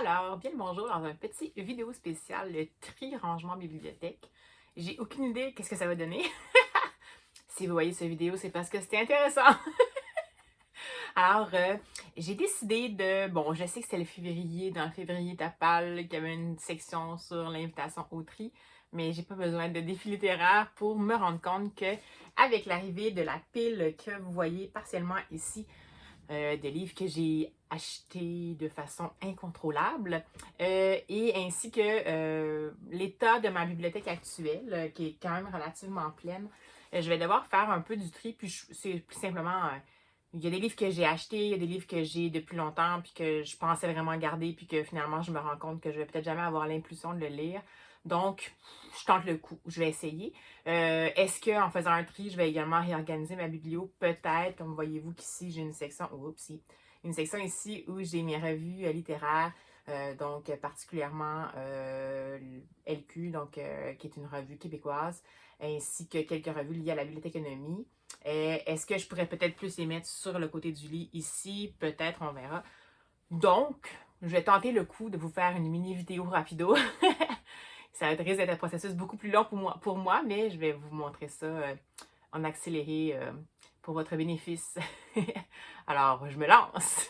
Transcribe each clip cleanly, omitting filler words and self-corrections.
Alors, bien le bonjour dans un petit vidéo spécial, le tri rangement bibliothèque. J'ai aucune idée qu'est-ce que ça va donner. Si vous voyez cette vidéo, c'est parce que c'était intéressant. Alors, j'ai décidé de... Bon, je sais que c'était le février, dans le février Tapal, qu'il y avait une section sur l'invitation au tri, mais j'ai pas besoin de défi littéraire pour me rendre compte que, avec l'arrivée de la pile que vous voyez partiellement ici, de livres que j'ai achetés de façon incontrôlable et ainsi que l'état de ma bibliothèque actuelle qui est quand même relativement pleine. Je vais devoir faire un peu du tri, puis c'est plus simplement il y a des livres que j'ai achetés, il y a des livres que j'ai depuis longtemps, puis que je pensais vraiment garder, puis que finalement je me rends compte que je vais peut-être jamais avoir l'impulsion de le lire. Donc, je tente le coup, je vais essayer. Est-ce qu'en faisant un tri, je vais également réorganiser ma biblio? Peut-être, comme voyez-vous qu'ici, j'ai une section, une section ici où j'ai mes revues littéraires, donc particulièrement LQ, donc, qui est une revue québécoise, ainsi que quelques revues liées à la bibliothéconomie. Est-ce que je pourrais peut-être plus les mettre sur le côté du lit ici? Peut-être, on verra. Donc, je vais tenter le coup de vous faire une mini vidéo rapido. Ça risque d'être un processus beaucoup plus long pour moi, mais je vais vous montrer ça en accéléré pour votre bénéfice. Alors, je me lance!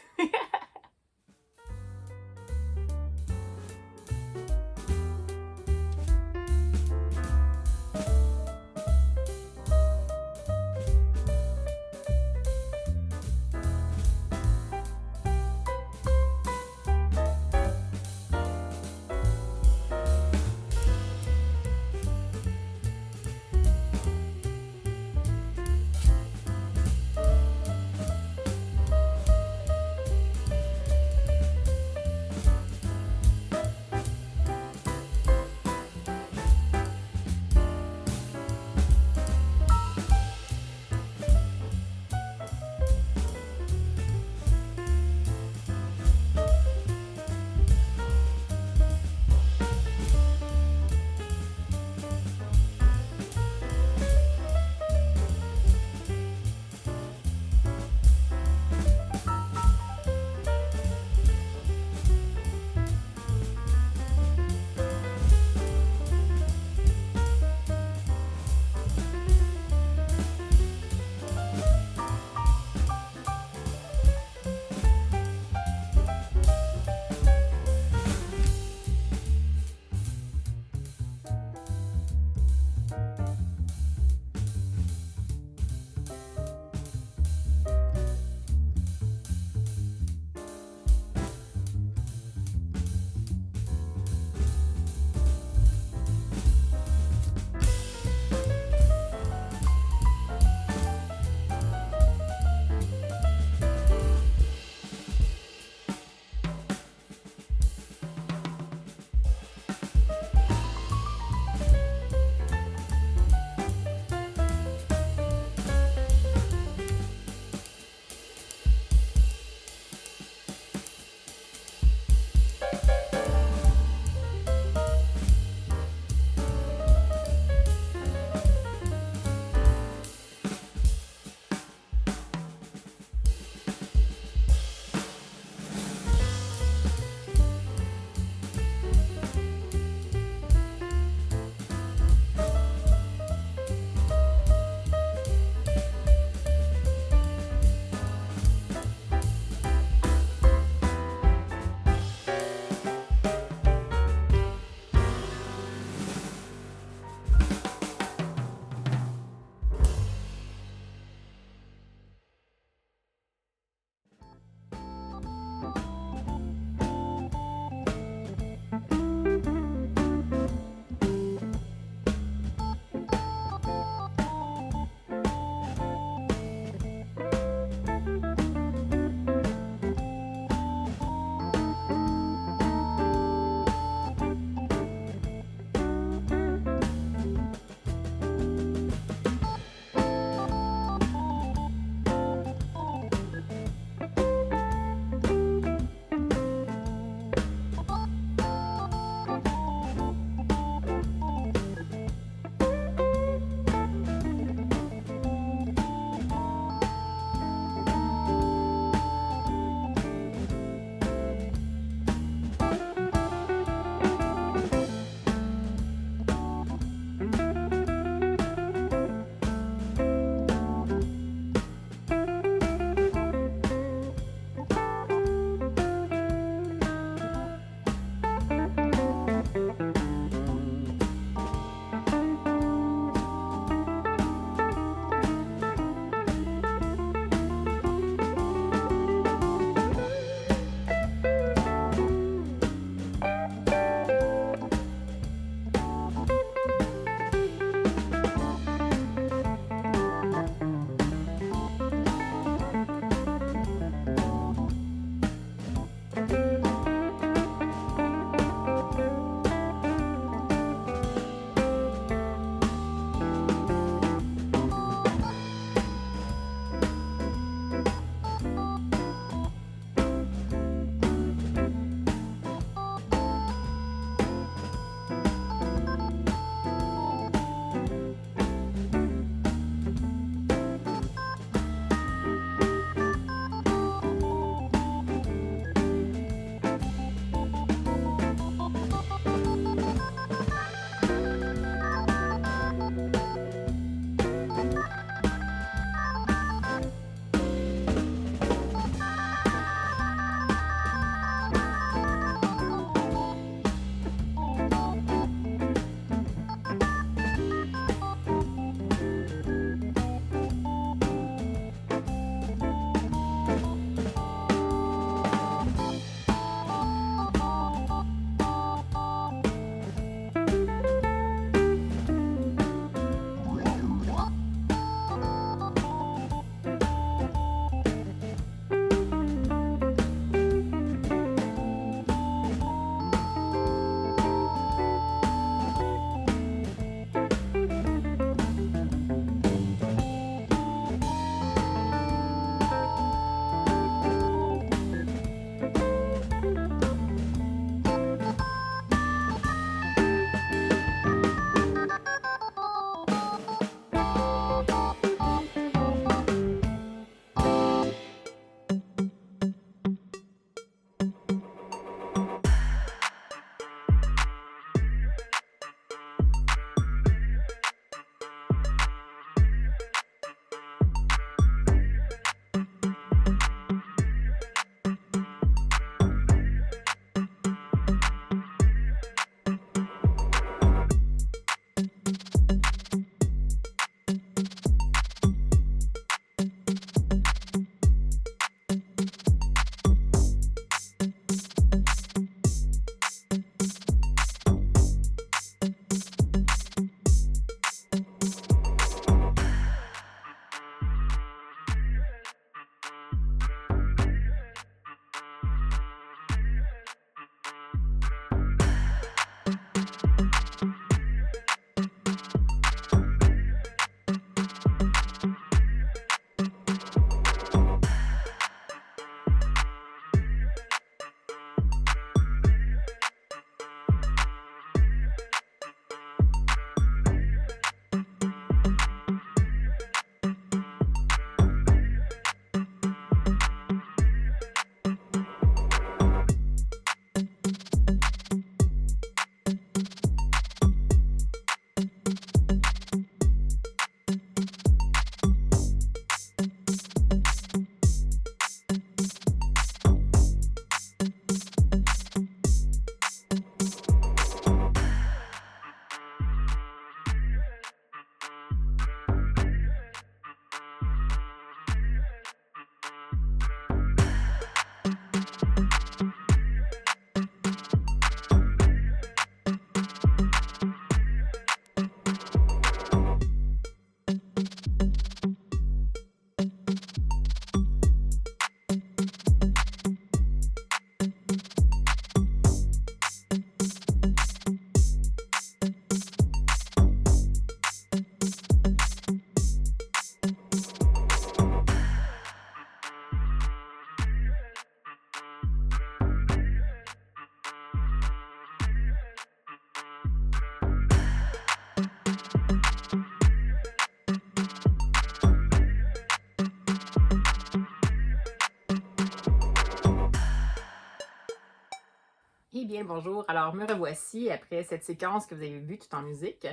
bien, bonjour. Alors, me revoici après cette séquence que vous avez vue tout en musique,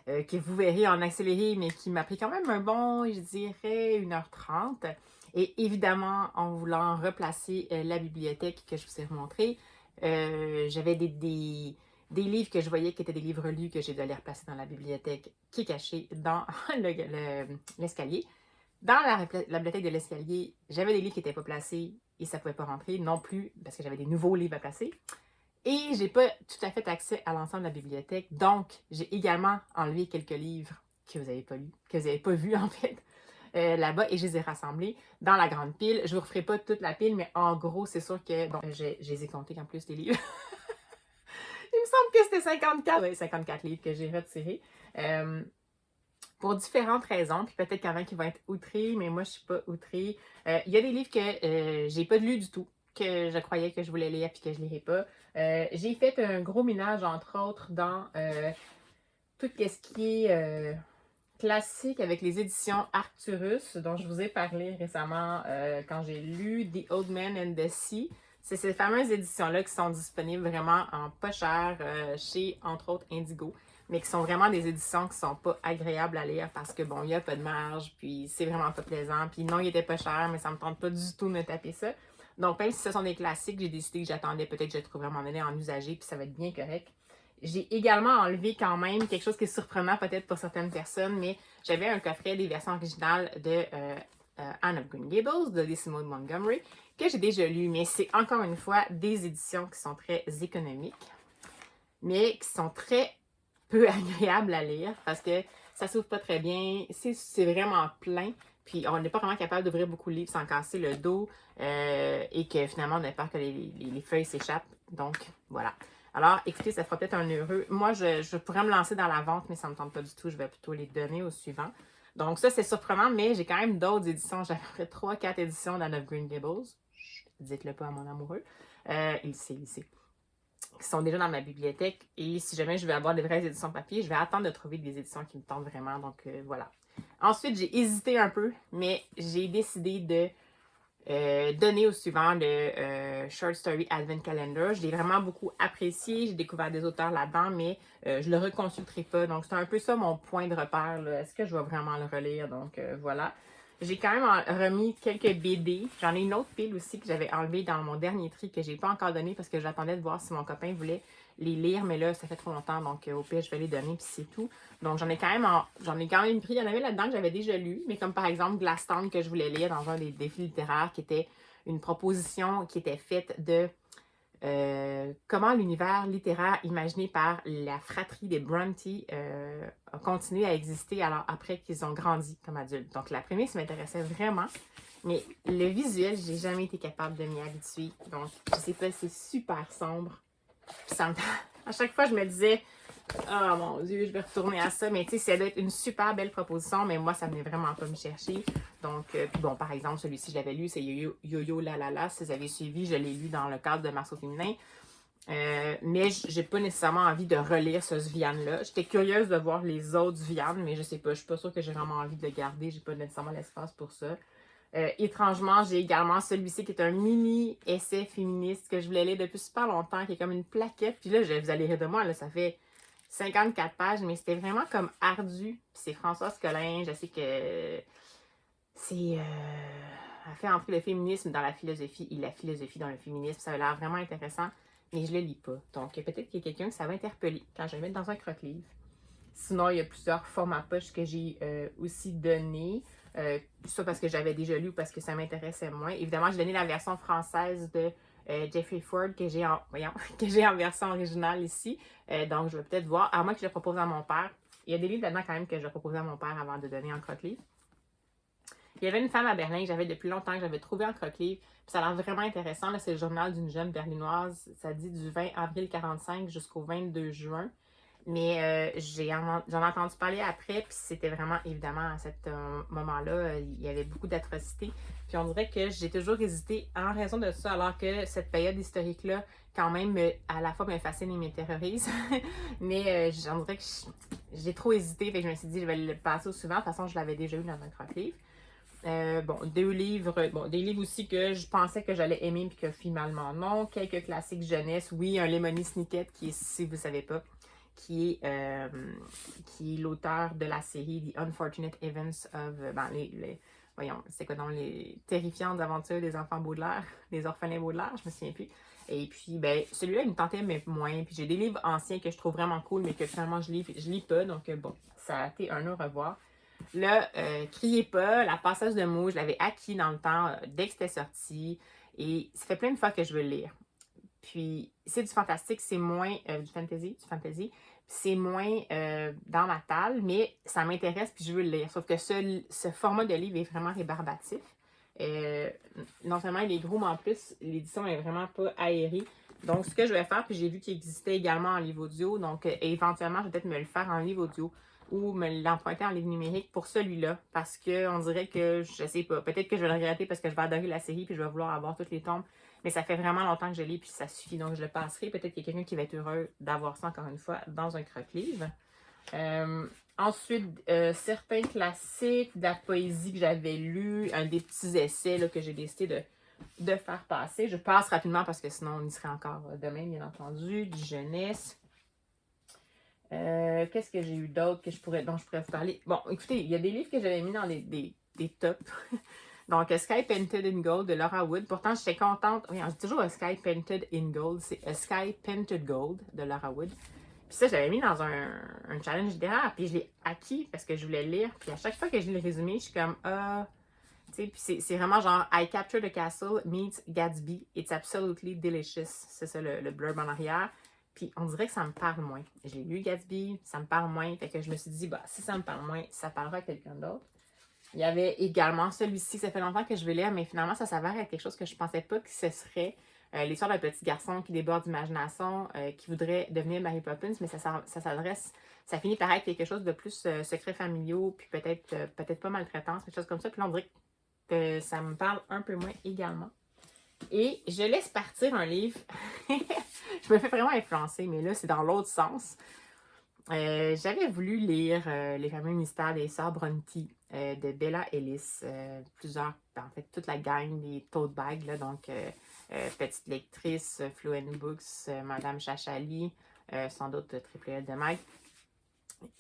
que vous verrez en accéléré, mais qui m'a pris quand même un bon, je dirais, 1h30. Et évidemment, en voulant replacer la bibliothèque que je vous ai montrée, j'avais des livres que je voyais qui étaient des livres lus que j'ai dû aller replacer dans la bibliothèque qui est cachée dans l'escalier. Dans la bibliothèque de l'escalier, j'avais des livres qui n'étaient pas placés et ça ne pouvait pas rentrer non plus parce que j'avais des nouveaux livres à placer. Et j'ai pas tout à fait accès à l'ensemble de la bibliothèque. Donc, j'ai également enlevé quelques livres que vous n'avez pas lus, que vous n'avez pas vus en fait, là-bas et je les ai rassemblés dans la grande pile. Je ne vous referai pas toute la pile, mais en gros, c'est sûr que, bon, je les ai comptés en plus, les livres. Il me semble que c'était 54. Oui, 54 livres que j'ai retirés. Pour différentes raisons, puis peut-être qu'il y en a qui vont être outrés, mais moi, je ne suis pas outrée. Il y a des livres que j'ai pas lus du tout, que je croyais que je voulais lire, puis que je ne lirais pas. J'ai fait un gros ménage, entre autres, dans tout ce qui est classique avec les éditions Arcturus, dont je vous ai parlé récemment quand j'ai lu The Old Man and the Sea. C'est ces fameuses éditions-là qui sont disponibles vraiment en pas cher chez, entre autres, Indigo, mais qui sont vraiment des éditions qui sont pas agréables à lire parce que, bon, il n'y a pas de marge, puis c'est vraiment pas plaisant, puis non, il était pas cher, mais ça me tente pas du tout de me taper ça. Donc, même si ce sont des classiques, j'ai décidé que j'attendais peut-être que je le trouverais à un moment donné en usager, puis ça va être bien correct. J'ai également enlevé quand même quelque chose qui est surprenant peut-être pour certaines personnes, mais j'avais un coffret des versions originales de Anne of Green Gables, de Decimo de Montgomery, que j'ai déjà lu, mais c'est encore une fois des éditions qui sont très économiques, mais qui sont très peu agréables à lire parce que ça s'ouvre pas très bien, c'est vraiment plein, puis on n'est pas vraiment capable d'ouvrir beaucoup de livres sans casser le dos et que finalement on a peur que les feuilles s'échappent, donc voilà. Alors, écoutez, ça fera peut-être un heureux. Moi, je pourrais me lancer dans la vente, mais ça ne me tente pas du tout. Je vais plutôt les donner au suivant. Donc, ça, c'est surprenant, mais j'ai quand même d'autres éditions. J'ai à peu près 3-4 éditions d'Anne of Green Gables. Dites-le pas à mon amoureux. Il sait. Qui sont déjà dans ma bibliothèque. Et si jamais je veux avoir des vraies éditions papier, je vais attendre de trouver des éditions qui me tentent vraiment. Donc, voilà. Ensuite, j'ai hésité un peu, mais j'ai décidé de donner au suivant le Short Story Advent Calendar. Je l'ai vraiment beaucoup apprécié. J'ai découvert des auteurs là-dedans, mais je le reconsulterai pas. Donc, c'est un peu ça mon point de repère. Est-ce que je vais vraiment le relire? Donc, voilà. J'ai quand même remis quelques BD. J'en ai une autre pile aussi que j'avais enlevée dans mon dernier tri que j'ai pas encore donné parce que j'attendais de voir si mon copain voulait les lire, mais là, ça fait trop longtemps, donc au pire, je vais les donner, puis c'est tout. Donc, j'en ai quand même pris. Il y en avait là-dedans que j'avais déjà lu, mais comme par exemple Glaston que je voulais lire dans un des défis littéraires, qui était une proposition qui était faite de comment l'univers littéraire imaginé par la fratrie des Bronte a continué à exister alors après qu'ils ont grandi comme adultes. Donc, la prémisse m'intéressait vraiment, mais le visuel, j'ai jamais été capable de m'y habituer. Donc, je sais pas, c'est super sombre. Puis à chaque fois, je me disais, oh mon Dieu, je vais retourner à ça. Mais tu sais, ça doit être une super belle proposition, mais moi, ça venait vraiment pas me chercher. Donc, puis bon, par exemple, celui-ci, je l'avais lu, c'est Yo-Yo La La La. Si vous avez suivi, je l'ai lu dans le cadre de Mars au féminin. Mais j'ai pas nécessairement envie de relire ce Sviane-là. J'étais curieuse de voir les autres Sviane, mais je sais pas, je suis pas sûre que j'ai vraiment envie de le garder. J'ai pas nécessairement l'espace pour ça. Étrangement, j'ai également celui-ci qui est un mini essai féministe que je voulais lire depuis super longtemps, qui est comme une plaquette. Puis là, vous allez rire de moi, là, ça fait 54 pages, mais c'était vraiment comme ardu. Puis c'est Françoise Collin, je sais que c'est... elle fait entrer le féminisme dans la philosophie et la philosophie dans le féminisme. Ça a l'air vraiment intéressant, mais je le lis pas. Donc peut-être qu'il y a quelqu'un que ça va interpeller quand je vais le mettre dans un croque-livre. Sinon, il y a plusieurs formats poches que j'ai aussi donné. Soit parce que j'avais déjà lu ou parce que ça m'intéressait moins. Évidemment, j'ai donné la version française de Jeffrey Ford que j'ai en version originale ici. Donc, je vais peut-être voir, à moins que je le propose à mon père. Il y a des livres là-dedans quand même que je vais proposer à mon père avant de donner en croque-livre. Il y avait une femme à Berlin que j'avais depuis longtemps, que j'avais trouvé en croque-livre. Ça a l'air vraiment intéressant. C'est le journal d'une jeune berlinoise. Ça dit du 20 avril 1945 jusqu'au 22 juin. Mais j'en ai entendu parler après, puis c'était vraiment, évidemment, à ce moment-là, il y avait beaucoup d'atrocités. Puis on dirait que j'ai toujours hésité en raison de ça, alors que cette période historique-là, quand même, à la fois me fascine et me terrorise. Mais j'en dirais que j'ai trop hésité, fait que je me suis dit, je vais le passer au suivant. De toute façon, je l'avais déjà eu dans un croque-livre. Bon, des livres aussi que je pensais que j'allais aimer puis que finalement non. Quelques classiques jeunesse. Oui, un Lemony Snicket qui est, si vous ne savez pas, qui est l'auteur de la série The Unfortunate Events of, voyons, c'est quoi donc, les terrifiantes aventures des enfants Baudelaire, des orphelins Baudelaire, je me souviens plus. Et puis, ben, celui-là, il me tentait, mais moins. Puis j'ai des livres anciens que je trouve vraiment cool, mais que finalement, je lis pas. Donc, bon, ça a été un au revoir. Là, Criez pas, La passeuse de mots, je l'avais acquis dans le temps, dès que c'était sorti. Et ça fait plein de fois que je veux le lire. Puis, c'est du fantastique, c'est moins du fantasy, c'est moins dans ma talle, mais ça m'intéresse puis je veux le lire. Sauf que ce format de livre est vraiment rébarbatif. Euh, non seulement il est gros, mais en plus, l'édition est vraiment pas aérée. Donc, ce que je vais faire, puis j'ai vu qu'il existait également en livre audio, donc éventuellement, je vais peut-être me le faire en livre audio ou me l'emprunter en livre numérique pour celui-là, parce qu'on dirait que, je sais pas, peut-être que je vais le regretter parce que je vais adorer la série puis je vais vouloir avoir toutes les tombes. Mais ça fait vraiment longtemps que je lis, puis ça suffit. Donc, je le passerai. Peut-être qu'il y a quelqu'un qui va être heureux d'avoir ça, encore une fois, dans un croque-livre. Ensuite, certains classiques de la poésie que j'avais lus, des petits essais là, que j'ai décidé de faire passer. Je passe rapidement parce que sinon, on y serait encore demain, bien entendu. Du jeunesse. Qu'est-ce que j'ai eu d'autre dont je pourrais vous parler? Bon, écoutez, il y a des livres que j'avais mis dans des tops. Donc, A Sky Painted in Gold de Laura Wood. Pourtant, j'étais contente. Oui, on dit toujours A Sky Painted in Gold. C'est A Sky Painted Gold de Laura Wood. Puis ça, j'avais mis dans un challenge littéraire. Puis je l'ai acquis parce que je voulais le lire. Puis à chaque fois que je lis le résumé, je suis comme, tu sais, puis c'est vraiment genre I Captured the Castle meets Gatsby. It's absolutely delicious. C'est ça le blurb en arrière. Puis on dirait que ça me parle moins. Je l'ai lu Gatsby, ça me parle moins. Fait que je me suis dit, bah, si ça me parle moins, ça parlera à quelqu'un d'autre. Il y avait également celui-ci, ça fait longtemps que je veux lire, mais finalement, ça s'avère être quelque chose que je pensais pas que ce serait. L'histoire d'un petit garçon qui déborde d'imagination, qui voudrait devenir Mary Poppins, mais ça finit par être quelque chose de plus secret familiaux, puis peut-être pas maltraitance, quelque chose comme ça. Puis là, on dirait que ça me parle un peu moins également. Et je laisse partir un livre. Je me fais vraiment influencer, mais là, c'est dans l'autre sens. J'avais voulu lire Les fameux mystères des sœurs Brontë de Bella Ellis. En fait, toute la gang des tote bags, là, donc Petite lectrice, Fluent Books, Madame Chachali, sans doute Triple L de Mike.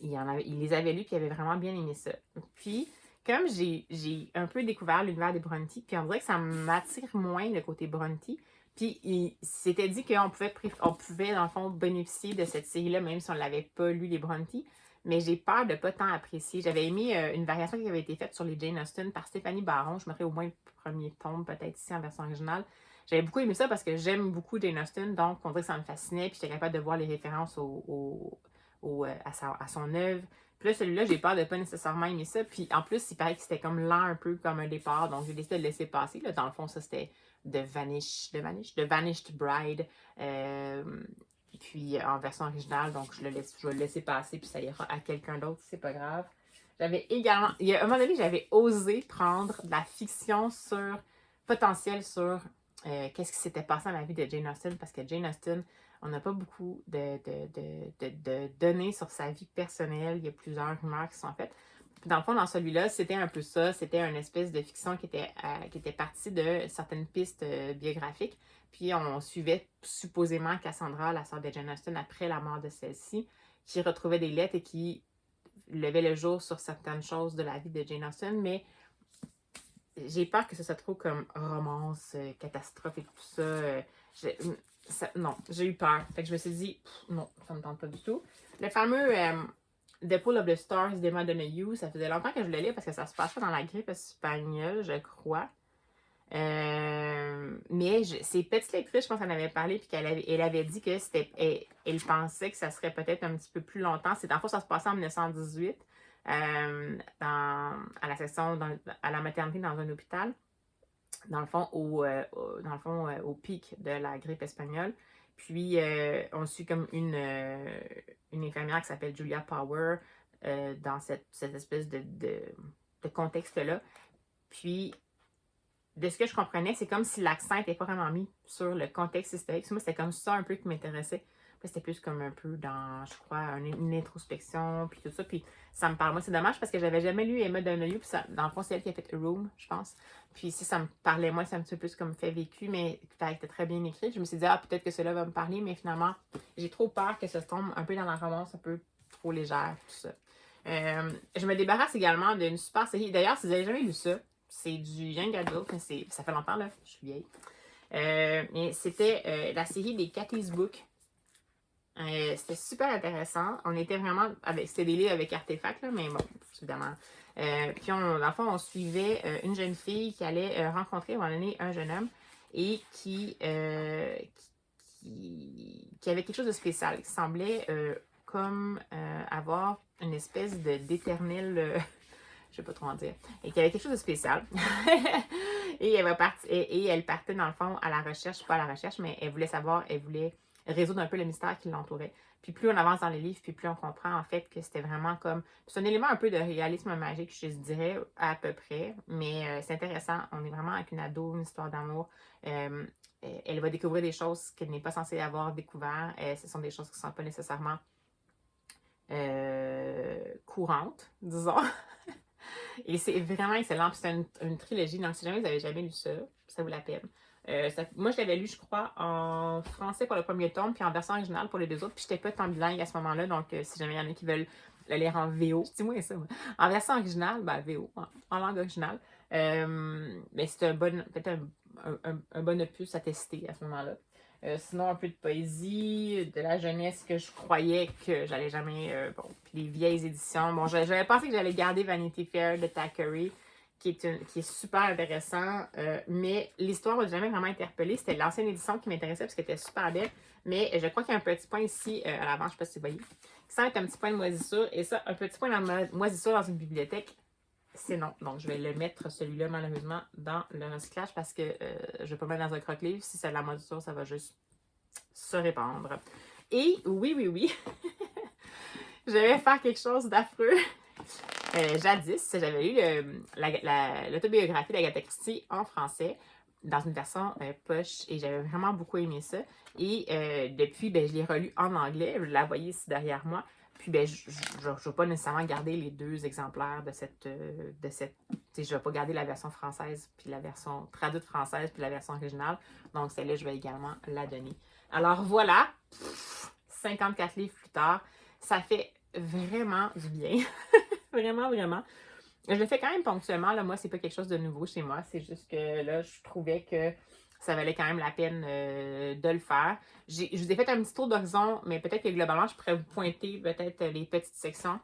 Il les avait lus et il avait vraiment bien aimé ça. Puis, comme j'ai un peu découvert l'univers des Brontë, puis on dirait que ça m'attire moins le côté Brontë. Puis, il s'était dit qu'on pouvait, dans le fond, bénéficier de cette série-là, même si on ne l'avait pas lu, les Brontë. Mais j'ai peur de ne pas tant apprécier. J'avais aimé une variation qui avait été faite sur les Jane Austen par Stéphanie Baron. Je mettrais au moins le premier tome, peut-être ici en version originale. J'avais beaucoup aimé ça parce que j'aime beaucoup Jane Austen, donc on dirait que ça me fascinait. Puis j'étais capable de voir les références à son œuvre. Puis là, celui-là, j'ai peur de pas nécessairement aimer ça. Puis en plus, il paraît que c'était comme lent un peu comme un départ. Donc j'ai décidé de le laisser passer. Là, dans le fond, ça c'était The Vanished Bride. Puis en version originale, donc je vais le laisser passer, puis ça ira à quelqu'un d'autre, c'est pas grave. J'avais également, à un moment donné, j'avais osé prendre de la fiction potentielle sur qu'est-ce qui s'était passé dans la vie de Jane Austen, parce que Jane Austen, on n'a pas beaucoup de données sur sa vie personnelle. Il y a plusieurs rumeurs qui sont faites. Puis dans le fond, dans celui-là, c'était un peu ça. C'était une espèce de fiction qui était partie de certaines pistes biographiques. Puis on suivait supposément Cassandra, la sœur de Jane Austen, après la mort de celle-ci, qui retrouvait des lettres et qui levait le jour sur certaines choses de la vie de Jane Austen. Mais j'ai peur que ce soit trop comme romance, catastrophe et tout ça. Non, j'ai eu peur. Fait que je me suis dit, non, ça me tente pas du tout. Le fameux The Pool of the Stars d'Emma Donoghue, ça faisait longtemps que je voulais lire parce que ça se passait dans la grippe espagnole, je crois. Mais c'est Petite lectrice, je pense qu'elle en avait parlé, puis elle avait dit que elle pensait que ça serait peut-être un petit peu plus longtemps. En fait, ça se passait en 1918, à la section, à la maternité dans un hôpital, dans le fond, au pic de la grippe espagnole. Puis, on suit comme une infirmière qui s'appelle Julia Power dans cette espèce de contexte-là. Puis, de ce que je comprenais, c'est comme si l'accent n'était pas vraiment mis sur le contexte historique. Moi, c'était comme ça un peu qui m'intéressait. C'était plus comme un peu dans, je crois, une introspection, puis tout ça. Puis ça me parle. Moi, c'est dommage parce que j'avais jamais lu Emma Donoghue, puis ça, dans le fond, c'est elle qui a fait Room, je pense. Puis si ça me parlait, moi, c'est un petit peu plus comme fait vécu, mais ça a été très bien écrit. Je me suis dit, ah, peut-être que cela va me parler, mais finalement, j'ai trop peur que ça se tombe un peu dans la romance, un peu trop légère, tout ça. Je me débarrasse également d'une super série. D'ailleurs, si vous n'avez jamais lu ça, c'est du Young Adult, mais ça fait longtemps, là, je suis vieille. Mais c'était la série des Cathy's Book. C'était super intéressant. On était vraiment c'était des livres avec artefacts, là, mais bon, évidemment. Puis dans le fond, on suivait une jeune fille qui allait rencontrer à un moment donné un jeune homme et qui avait quelque chose de spécial, qui semblait comme avoir une espèce d'éternel je sais pas trop en dire, et qui avait quelque chose de spécial. Et elle partait dans le fond à la recherche, pas à la recherche, mais elle voulait résoudre un peu le mystère qui l'entourait. Puis plus on avance dans les livres, puis plus on comprend en fait que c'était vraiment comme... C'est un élément un peu de réalisme magique, je dirais, à peu près, mais c'est intéressant. On est vraiment avec une ado, une histoire d'amour. Elle va découvrir des choses qu'elle n'est pas censée avoir découvert. Ce sont des choses qui ne sont pas nécessairement courantes, disons. Et c'est vraiment excellent. Puis c'est une trilogie, donc si jamais vous n'avez jamais lu ça, ça vaut la peine. Moi, je l'avais lu, je crois, en français pour le premier tome, puis en version originale pour les deux autres. Puis j'étais pas tant bilingue à ce moment-là, donc si jamais il y en a qui veulent le lire en VO, je dis moi ça, moi. En version originale, ben VO, en langue originale. Mais c'est peut-être un bon opus à tester à ce moment-là. Sinon, un peu de poésie, de la jeunesse que je croyais que j'allais jamais... bon, puis les vieilles éditions. Bon, j'avais pensé que j'allais garder Vanity Fair de Thackeray, qui est super intéressant, mais l'histoire m'a jamais vraiment interpellée. C'était l'ancienne édition qui m'intéressait parce qu'elle était super belle, mais je crois qu'il y a un petit point ici à l'avant, je ne sais pas si vous voyez, qui semble être un petit point de moisissure, et ça, un petit point de moisissure dans une bibliothèque, c'est non. Donc, je vais le mettre, celui-là, malheureusement, dans le recyclage parce que je ne vais pas le mettre dans un croque-livre. Si c'est de la moisissure, ça va juste se répandre. Et oui, je vais faire quelque chose d'affreux. Jadis, j'avais lu l'autobiographie d'Agatha Christie en français dans une version poche et j'avais vraiment beaucoup aimé ça. Et depuis, je l'ai relu en anglais. Vous la voyez ici derrière moi. Puis, je ne vais pas nécessairement garder les deux exemplaires de cette. Je ne vais pas garder la version française, puis la version traduite française, puis la version originale. Donc, celle-là, je vais également la donner. Alors, voilà. 54 livres plus tard. Ça fait vraiment du bien. Vraiment, vraiment. Je le fais quand même ponctuellement. Là, moi, c'est pas quelque chose de nouveau chez moi. C'est juste que là, je trouvais que ça valait quand même la peine de le faire. Je vous ai fait un petit tour d'horizon, mais peut-être que globalement, je pourrais vous pointer peut-être les petites sections.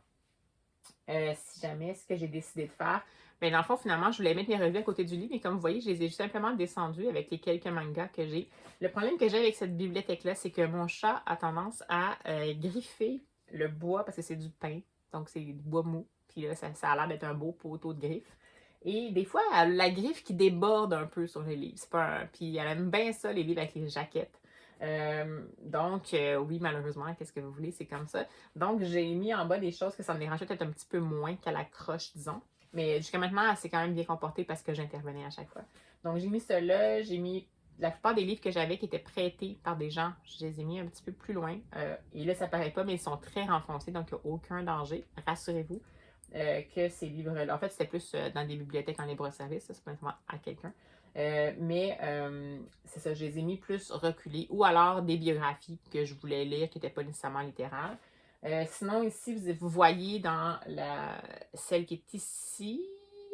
Si jamais, ce que j'ai décidé de faire. Mais dans le fond, finalement, je voulais mettre mes revues à côté du lit, mais comme vous voyez, je les ai simplement descendues avec les quelques mangas que j'ai. Le problème que j'ai avec cette bibliothèque-là, c'est que mon chat a tendance à griffer le bois, parce que c'est du pain, donc c'est du bois mou. Puis là, ça a l'air d'être un beau poteau de griffe. Et des fois, elle a la griffe qui déborde un peu sur les livres. Puis elle aime bien ça, les livres avec les jaquettes. Donc, oui, malheureusement, qu'est-ce que vous voulez, c'est comme ça. Donc, j'ai mis en bas des choses que ça me dérangeait peut-être un petit peu moins qu'à la croche, disons. Mais jusqu'à maintenant, elle s'est quand même bien comportée parce que j'intervenais à chaque fois. Donc, j'ai mis cela, j'ai mis la plupart des livres que j'avais qui étaient prêtés par des gens, je les ai mis un petit peu plus loin. Et là, ça paraît pas, mais ils sont très renfoncés, donc il n'y a aucun danger. Rassurez-vous que ces livres-là, en fait, c'était plus dans des bibliothèques en libre-service, ça, c'est pas nécessairement à quelqu'un. Mais c'est ça, je les ai mis plus reculés ou alors des biographies que je voulais lire qui n'étaient pas nécessairement littéraires. Sinon, ici, vous voyez dans celle qui est ici,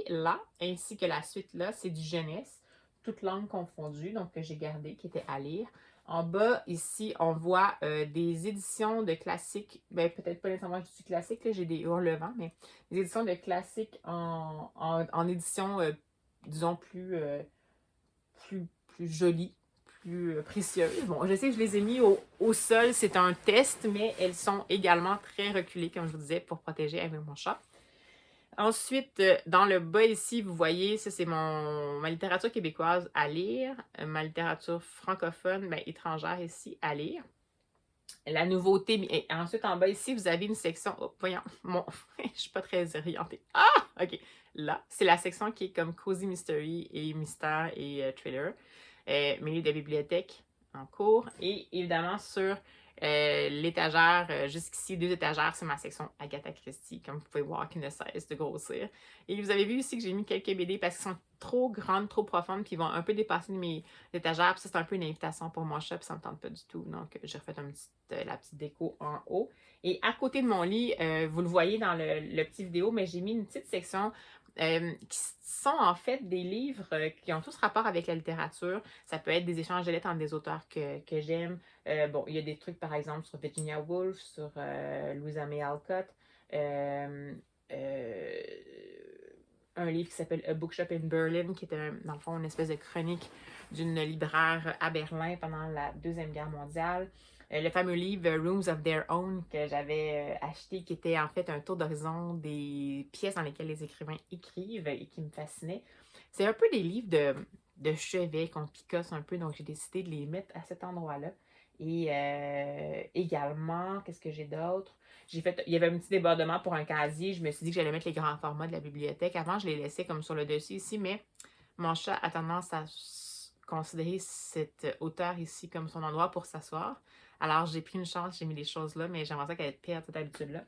là, ainsi que la suite là, c'est du jeunesse, toutes langues confondues, donc que j'ai gardé, qui était à lire. En bas, ici, on voit des éditions de classiques, peut-être pas nécessairement du classique, là, j'ai des hurlevents, mais des éditions de classiques en édition, disons, plus jolies, plus précieuses. Bon, je sais que je les ai mis au sol, c'est un test, mais elles sont également très reculées, comme je vous disais, pour protéger avec mon chat. Ensuite, dans le bas ici, vous voyez, ça c'est ma littérature québécoise à lire, ma littérature francophone, étrangère ici à lire. La nouveauté, et ensuite en bas ici, vous avez une section, oh, voyons, je suis pas très orientée. Ah, ok, là, c'est la section qui est comme Cozy Mystery et Mystère et Thriller, mes livres de bibliothèque en cours, et évidemment sur L'étagère, jusqu'ici, 2 étagères, c'est ma section Agatha Christie, comme vous pouvez voir, qui ne cesse de grossir. Et vous avez vu aussi que j'ai mis quelques BD parce qu'elles sont trop grandes, trop profondes, puis ils vont un peu dépasser mes étagères. Puis ça, c'est un peu une invitation pour mon chat, puis ça me tente pas du tout. Donc, j'ai refait la petite déco en haut. Et à côté de mon lit, vous le voyez dans le petit vidéo, mais j'ai mis une petite section qui sont en fait des livres qui ont tous rapport avec la littérature. Ça peut être des échanges de lettres entre des auteurs que j'aime. Bon, il y a des trucs par exemple sur Virginia Woolf, sur Louisa May Alcott. Euh, euh, un livre qui s'appelle A Bookshop in Berlin, qui est dans le fond une espèce de chronique d'une libraire à Berlin pendant la Deuxième Guerre mondiale. Le fameux livre Rooms of Their Own que j'avais acheté, qui était en fait un tour d'horizon des pièces dans lesquelles les écrivains écrivent et qui me fascinait. C'est un peu des livres de chevet qu'on picosse un peu, donc j'ai décidé de les mettre à cet endroit-là. Et également, qu'est-ce que j'ai d'autre? Il y avait un petit débordement pour un casier. Je me suis dit que j'allais mettre les grands formats de la bibliothèque. Avant, je les laissais comme sur le dessus ici, mais mon chat a tendance à considérer cet auteur ici comme son endroit pour s'asseoir. Alors, j'ai pris une chance, j'ai mis les choses là, mais j'aimerais ça qu'elle perde cette habitude-là.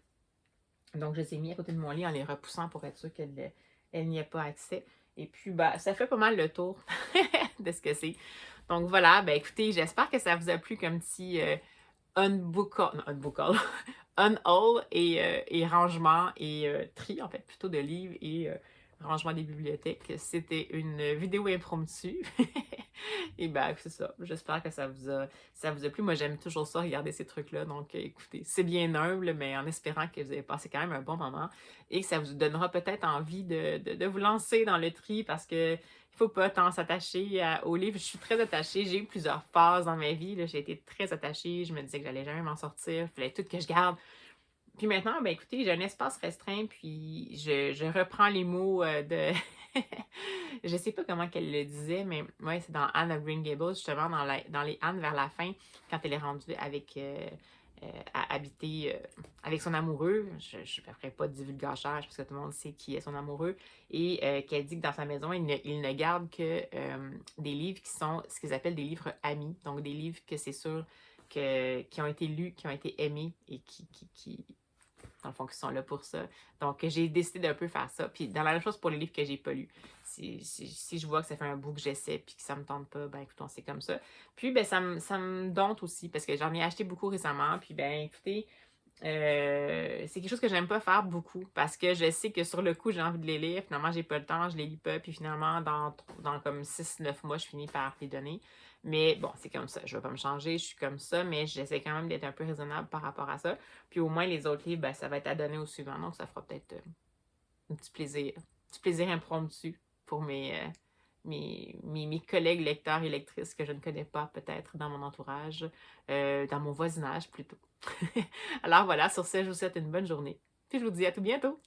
Donc, je les ai mis à côté de mon lit en les repoussant pour être sûr qu'elle n'y ait pas accès. Et puis, bah, ça fait pas mal le tour de ce que c'est. Donc, voilà. Ben, écoutez, j'espère que ça vous a plu comme petit unbook haul, non, unbook haul, unhaul et rangement et tri, en fait, plutôt de livres et rangement des bibliothèques. C'était une vidéo impromptue. Et ben, c'est ça. J'espère que ça vous a plu. Moi, j'aime toujours ça, regarder ces trucs-là. Donc, écoutez, c'est bien humble, mais en espérant que vous avez passé quand même un bon moment et que ça vous donnera peut-être envie de vous lancer dans le tri parce que il faut pas tant s'attacher aux livres. Je suis très attachée. J'ai eu plusieurs phases dans ma vie. J'ai été très attachée. Je me disais que j'allais jamais m'en sortir. Il fallait tout que je garde. Puis maintenant, ben écoutez, j'ai un espace restreint, puis je reprends les mots de... je sais pas comment qu'elle le disait, mais ouais, c'est dans Anne of Green Gables, justement, dans les Anne vers la fin, quand elle est rendue avec... à habiter avec son amoureux. Je ne ferai pas de divulgachage parce que tout le monde sait qui est son amoureux. Et qu'elle dit que dans sa maison, il ne garde que des livres qui sont ce qu'ils appellent des livres amis. Donc des livres que c'est sûr qui ont été lus, qui ont été aimés et qui dans le fond, qui sont là pour ça. Donc, j'ai décidé d'un peu faire ça. Puis, dans la même chose pour les livres que j'ai pas lus. Si je vois que ça fait un bout que j'essaie puis que ça me tente pas, ben écoutez, c'est comme ça. Puis, ben, ça me dompte aussi parce que j'en ai acheté beaucoup récemment. Puis, ben, écoutez, c'est quelque chose que j'aime pas faire beaucoup parce que je sais que sur le coup, j'ai envie de les lire. Finalement, j'ai pas le temps, je les lis pas. Puis, finalement, dans comme 6-9 mois, je finis par les donner. Mais bon, c'est comme ça. Je vais pas me changer, je suis comme ça, mais j'essaie quand même d'être un peu raisonnable par rapport à ça. Puis au moins, les autres livres, ben, ça va être à donner au suivant. Donc, ça fera peut-être un petit plaisir impromptu pour mes collègues lecteurs et lectrices que je ne connais pas, peut-être dans mon entourage, dans mon voisinage plutôt. Alors voilà, sur ce, je vous souhaite une bonne journée. Puis je vous dis à tout bientôt!